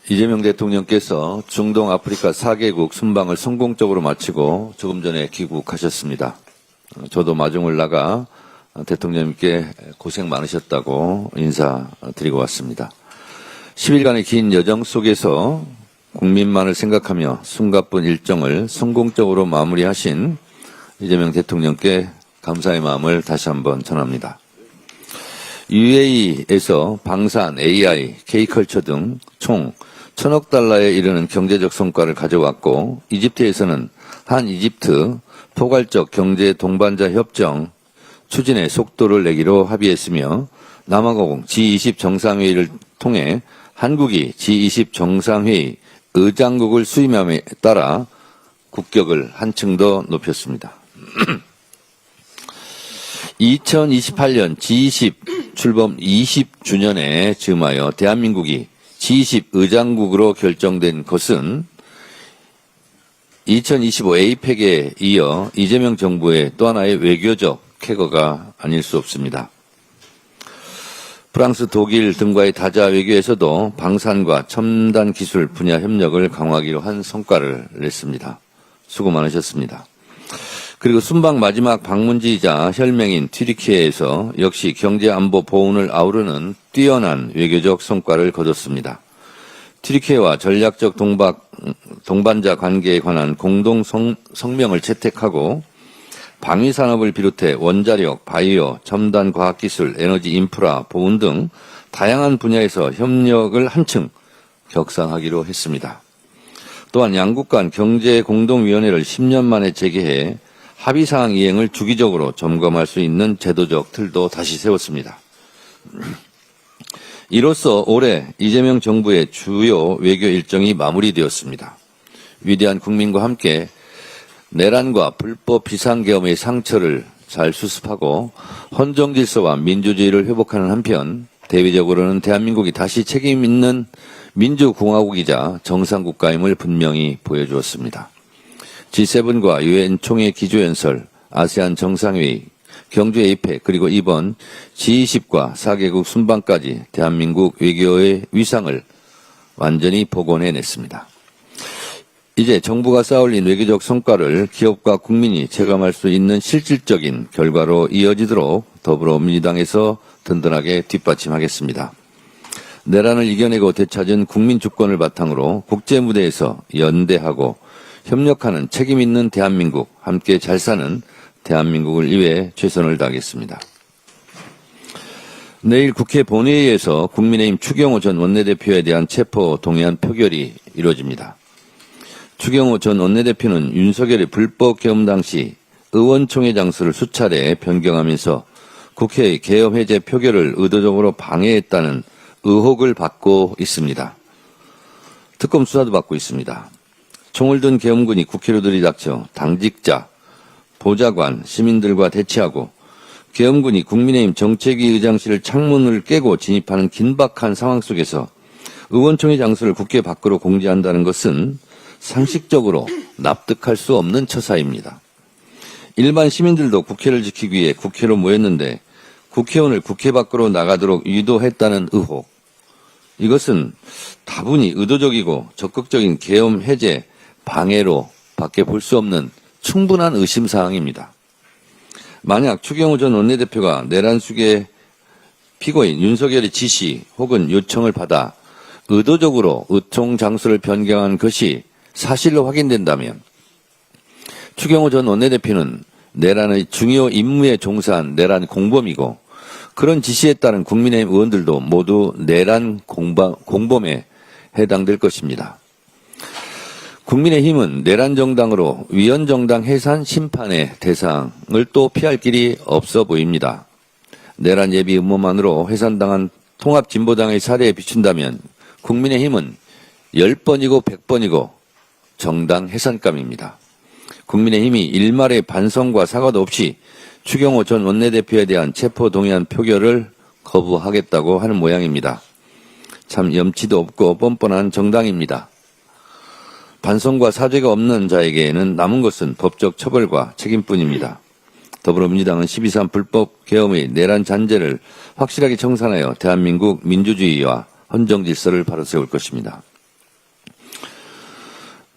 이재명 대통령께서 중동 아프리카 4개국 순방을 성공적으로 마치고 조금 전에 귀국하셨습니다. 저도 마중을 나가 대통령님께 고생 많으셨다고 인사드리고 왔습니다. 10일간의 긴 여정 속에서 국민만을 생각하며 숨가쁜 일정을 성공적으로 마무리하신 이재명 대통령께 감사의 마음을 다시 한번 전합니다. UAE에서 방산, AI, K컬처 등 총 1,000억 달러에 이르는 경제적 성과를 가져왔고, 이집트에서는 한 이집트 포괄적 경제 동반자 협정 추진에 속도를 내기로 합의했으며, 남아공 G20 정상회의를 통해 한국이 G20 정상회의 의장국을 수임함에 따라 국격을 한층 더 높였습니다. 2028년 G20 출범 20주년에 즈음하여 대한민국이 G20 의장국으로 결정된 것은 2025 에이펙에 이어 이재명 정부의 또 하나의 외교적 쾌거가 아닐 수 없습니다. 프랑스, 독일 등과의 다자 외교에서도 방산과 첨단 기술 분야 협력을 강화하기로 한 성과를 냈습니다. 수고 많으셨습니다. 그리고 순방 마지막 방문지이자 혈맹인 튀르키예에서 역시 경제 안보 보훈을 아우르는 뛰어난 외교적 성과를 거뒀습니다. 튀르키예와 전략적 동반자 관계에 관한 공동 성명을 채택하고 방위산업을 비롯해 원자력, 바이오, 첨단 과학기술, 에너지 인프라, 보훈 등 다양한 분야에서 협력을 한층 격상하기로 했습니다. 또한 양국 간 경제공동위원회를 10년 만에 재개해 합의사항 이행을 주기적으로 점검할 수 있는 제도적 틀도 다시 세웠습니다. 이로써 올해 이재명 정부의 주요 외교 일정이 마무리되었습니다. 위대한 국민과 함께 내란과 불법 비상계엄의 상처를 잘 수습하고 헌정 질서와 민주주의를 회복하는 한편, 대외적으로는 대한민국이 다시 책임 있는 민주공화국이자 정상국가임을 분명히 보여주었습니다. G7과 유엔 총회 기조연설, 아세안 정상회의, 경주 에이펙, 그리고 이번 G20과 4개국 순방까지 대한민국 외교의 위상을 완전히 복원해냈습니다. 이제 정부가 쌓아올린 외교적 성과를 기업과 국민이 체감할 수 있는 실질적인 결과로 이어지도록 더불어민주당에서 든든하게 뒷받침하겠습니다. 내란을 이겨내고 되찾은 국민 주권을 바탕으로 국제무대에서 연대하고 협력하는 책임 있는 대한민국, 함께 잘 사는 대한민국을 위해 최선을 다하겠습니다. 내일 국회 본회의에서 국민의힘 추경호 전 원내대표에 대한 체포 동의안 표결이 이루어집니다. 추경호 전 원내대표는 윤석열의 불법 계엄 당시 의원총회 장소를 수차례 변경하면서 국회의 계엄 해제 표결을 의도적으로 방해했다는 의혹을 받고 있습니다. 특검 수사도 받고 있습니다. 총을 든 계엄군이 국회로 들이닥쳐 당직자, 보좌관, 시민들과 대치하고 계엄군이 국민의힘 정책위 의장실을 창문을 깨고 진입하는 긴박한 상황 속에서 의원총회 장소를 국회 밖으로 공지한다는 것은 상식적으로 납득할 수 없는 처사입니다. 일반 시민들도 국회를 지키기 위해 국회로 모였는데 국회의원을 국회 밖으로 나가도록 유도했다는 의혹. 이것은 다분히 의도적이고 적극적인 계엄 해제, 방해로 밖에 볼 수 없는 충분한 의심사항입니다. 만약 추경호 전 원내대표가 내란 수계 피고인 윤석열의 지시 혹은 요청을 받아 의도적으로 의총 장소를 변경한 것이 사실로 확인된다면 추경호 전 원내대표는 내란의 중요 임무에 종사한 내란 공범이고, 그런 지시에 따른 국민의힘 의원들도 모두 내란 공범에 해당될 것입니다. 국민의힘은 내란 정당으로 위헌정당 해산 심판의 대상을 또 피할 길이 없어 보입니다. 내란 예비 음모만으로 해산당한 통합진보당의 사례에 비춘다면 국민의힘은 10번이고 100번이고 정당 해산감입니다. 국민의힘이 일말의 반성과 사과도 없이 추경호 전 원내대표에 대한 체포 동의안 표결을 거부하겠다고 하는 모양입니다. 참 염치도 없고 뻔뻔한 정당입니다. 반성과 사죄가 없는 자에게는 남은 것은 법적 처벌과 책임뿐입니다. 더불어민주당은 12.3 불법 계엄의 내란 잔재를 확실하게 청산하여 대한민국 민주주의와 헌정 질서를 바로 세울 것입니다.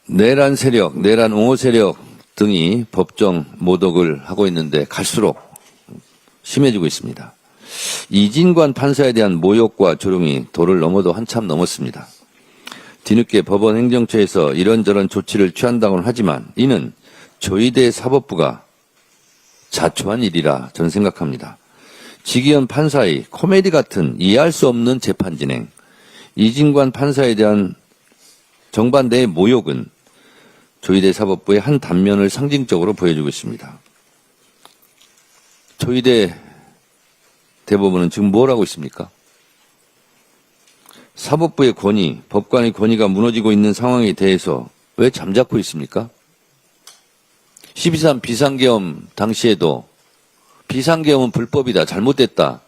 내란 세력, 내란 옹호 세력 등이 법정 모독을 하고 있는데 갈수록 심해지고 있습니다. 이진관 판사에 대한 모욕과 조롱이 도를 넘어도 한참 넘었습니다. 뒤늦게 법원 행정처에서 이런저런 조치를 취한다고는 하지만 이는 조희대 사법부가 자초한 일이라 저는 생각합니다. 지기현 판사의 코미디 같은 이해할 수 없는 재판 진행, 이진관 판사에 대한 정반대의 모욕은 조희대 사법부의 한 단면을 상징적으로 보여주고 있습니다. 조희대 대법원은 지금 뭘 하고 있습니까? 사법부의 권위, 법관의 권위가 무너지고 있는 상황에 대해서 왜 잠자코 있습니까? 12.3 비상계엄 당시에도 비상계엄은 불법이다, 잘못됐다.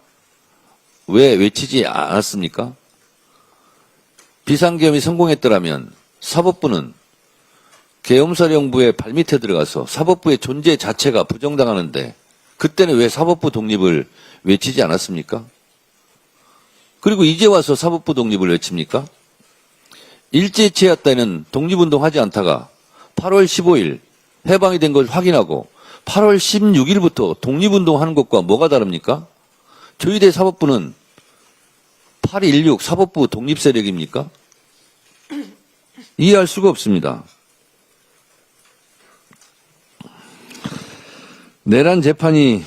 왜 외치지 않았습니까? 비상계엄이 성공했더라면 사법부는 계엄사령부의 발밑에 들어가서 사법부의 존재 자체가 부정당하는데 그때는 왜 사법부 독립을 외치지 않았습니까? 그리고 이제 와서 사법부 독립을 외칩니까? 일제치하였다는 독립운동하지 않다가 8월 15일 해방이 된 걸 확인하고 8월 16일부터 독립운동하는 것과 뭐가 다릅니까? 조희대 사법부는 8.16 사법부 독립세력입니까? 이해할 수가 없습니다. 내란 재판이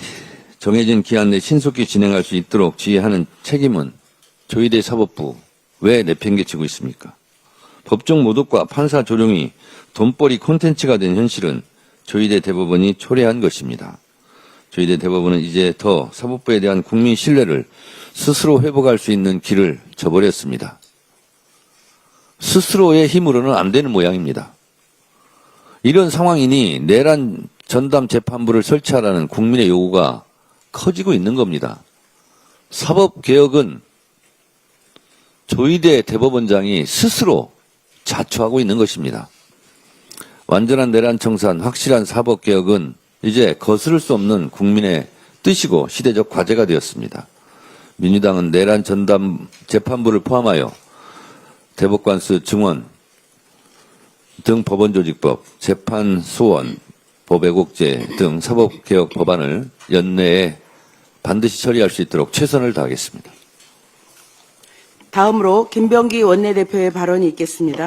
정해진 기한 내 신속히 진행할 수 있도록 지휘하는 책임은 조희대 사법부 왜 내팽개치고 있습니까? 법정 모독과 판사 조롱이 돈벌이 콘텐츠가 된 현실은 조희대 대법원이 초래한 것입니다. 조희대 대법원은 이제 더 사법부에 대한 국민 신뢰를 스스로 회복할 수 있는 길을 저버렸습니다. 스스로의 힘으로는 안 되는 모양입니다. 이런 상황이니 내란 전담 재판부를 설치하라는 국민의 요구가 커지고 있는 겁니다. 사법개혁은 조희대 대법원장이 스스로 자초하고 있는 것입니다. 완전한 내란 청산, 확실한 사법개혁은 이제 거스를 수 없는 국민의 뜻이고 시대적 과제가 되었습니다. 민주당은 내란 전담 재판부를 포함하여 대법관수 증원 등 법원조직법, 재판소원, 법애국제 등 사법개혁 법안을 연내에 반드시 처리할 수 있도록 최선을 다하겠습니다. 다음으로 김병기 원내대표의 발언이 있겠습니다.